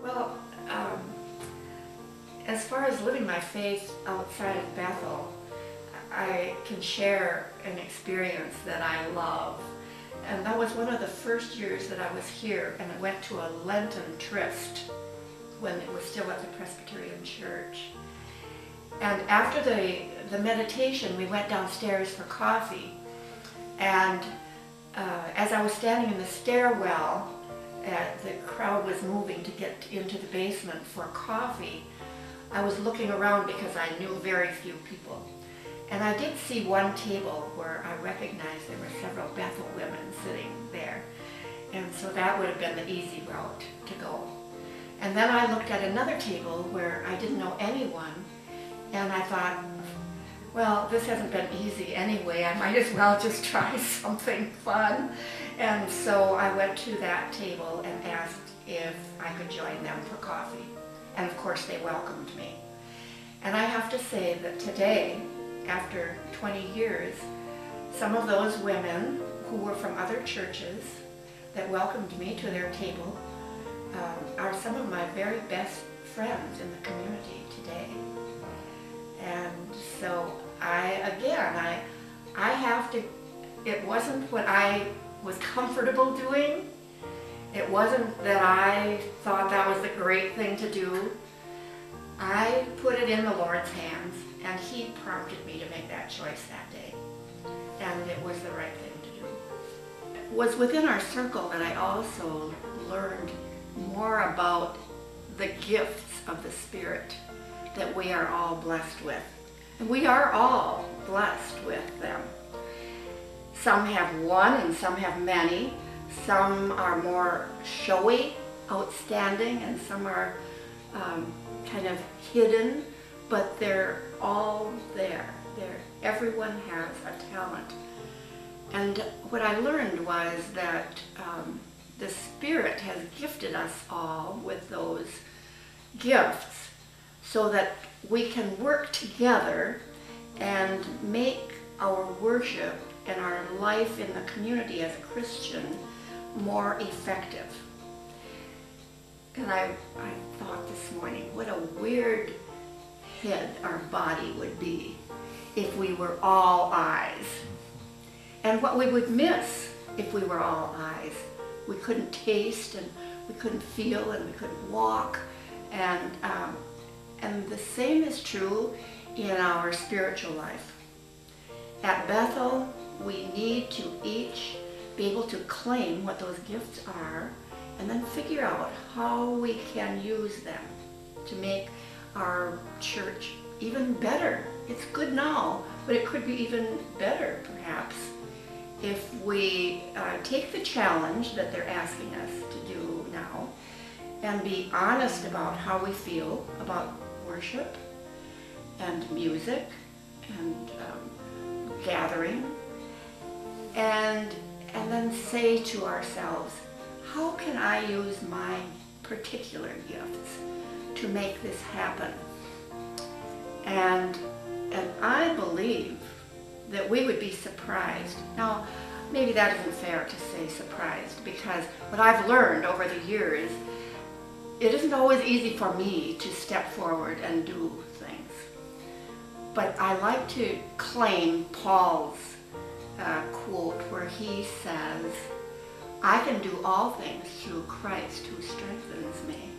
Well, as far as living my faith outside of Bethel, I can share an experience that I love. And that was one of the first years that I was here, and I went to a Lenten tryst when it was still at the Presbyterian Church. And after the meditation, we went downstairs for coffee. And as I was standing in the stairwell, the crowd was moving to get into the basement for coffee. I was looking around because I knew very few people. And I did see one table where I recognized there were several Bethel women sitting there. And so that would have been the easy route to go. And then I looked at another table where I didn't know anyone, and I thought, well, this hasn't been easy anyway, I might as well just try something fun. And so I went to that table and asked if I could join them for coffee. And of course they welcomed me. And I have to say that today, after 20 years, some of those women who were from other churches that welcomed me to their table are some of my very best friends in the community today. And so I have to, it wasn't what I was comfortable doing. It wasn't that I thought that was the great thing to do. I put it in the Lord's hands, and He prompted me to make that choice that day. And it was the right thing to do. It was within our circle that I also learned more about the gifts of the Spirit that we are all blessed with. And we are all blessed with them. Some have one and some have many. Some are more showy, outstanding, and some are kind of hidden, but they're all there. Everyone has a talent. And what I learned was that the Spirit has gifted us all with those gifts so that we can work together and make our worship and our life in the community as a Christian more effective. And I thought this morning, what a weird head our body would be if we were all eyes. And what we would miss if we were all eyes. We couldn't taste, and we couldn't feel, and we couldn't walk. And the same is true in our spiritual life. At Bethel, we need to each be able to claim what those gifts are and then figure out how we can use them to make our church even better. It's good now, but it could be even better perhaps if we take the challenge that they're asking us to do now and be honest about how we feel about worship and music and gathering, and then say to ourselves, how can I use my particular gifts to make this happen? And I believe that we would be surprised. Now, maybe that isn't fair to say surprised, because what I've learned over the years, it isn't always easy for me to step forward and do things. But I like to claim Paul's quote where he says, I can do all things through Christ who strengthens me.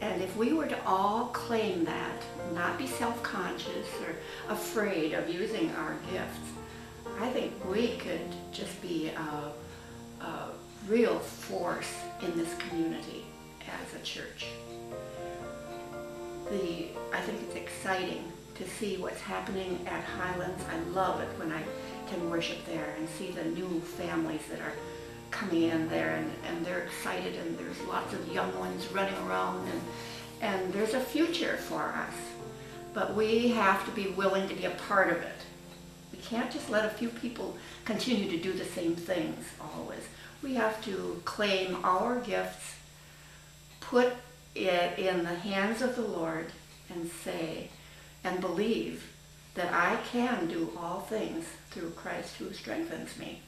And if we were to all claim that, not be self-conscious or afraid of using our gifts, I think we could just be a real force in this community as a church. I think it's exciting to see what's happening at Highlands. I love it when I can worship there and see the new families that are coming in there, and they're excited, and there's lots of young ones running around, and there's a future for us. But we have to be willing to be a part of it. We can't just let a few people continue to do the same things always. We have to claim our gifts, put it in the hands of the Lord, and say and believe that I can do all things through Christ who strengthens me.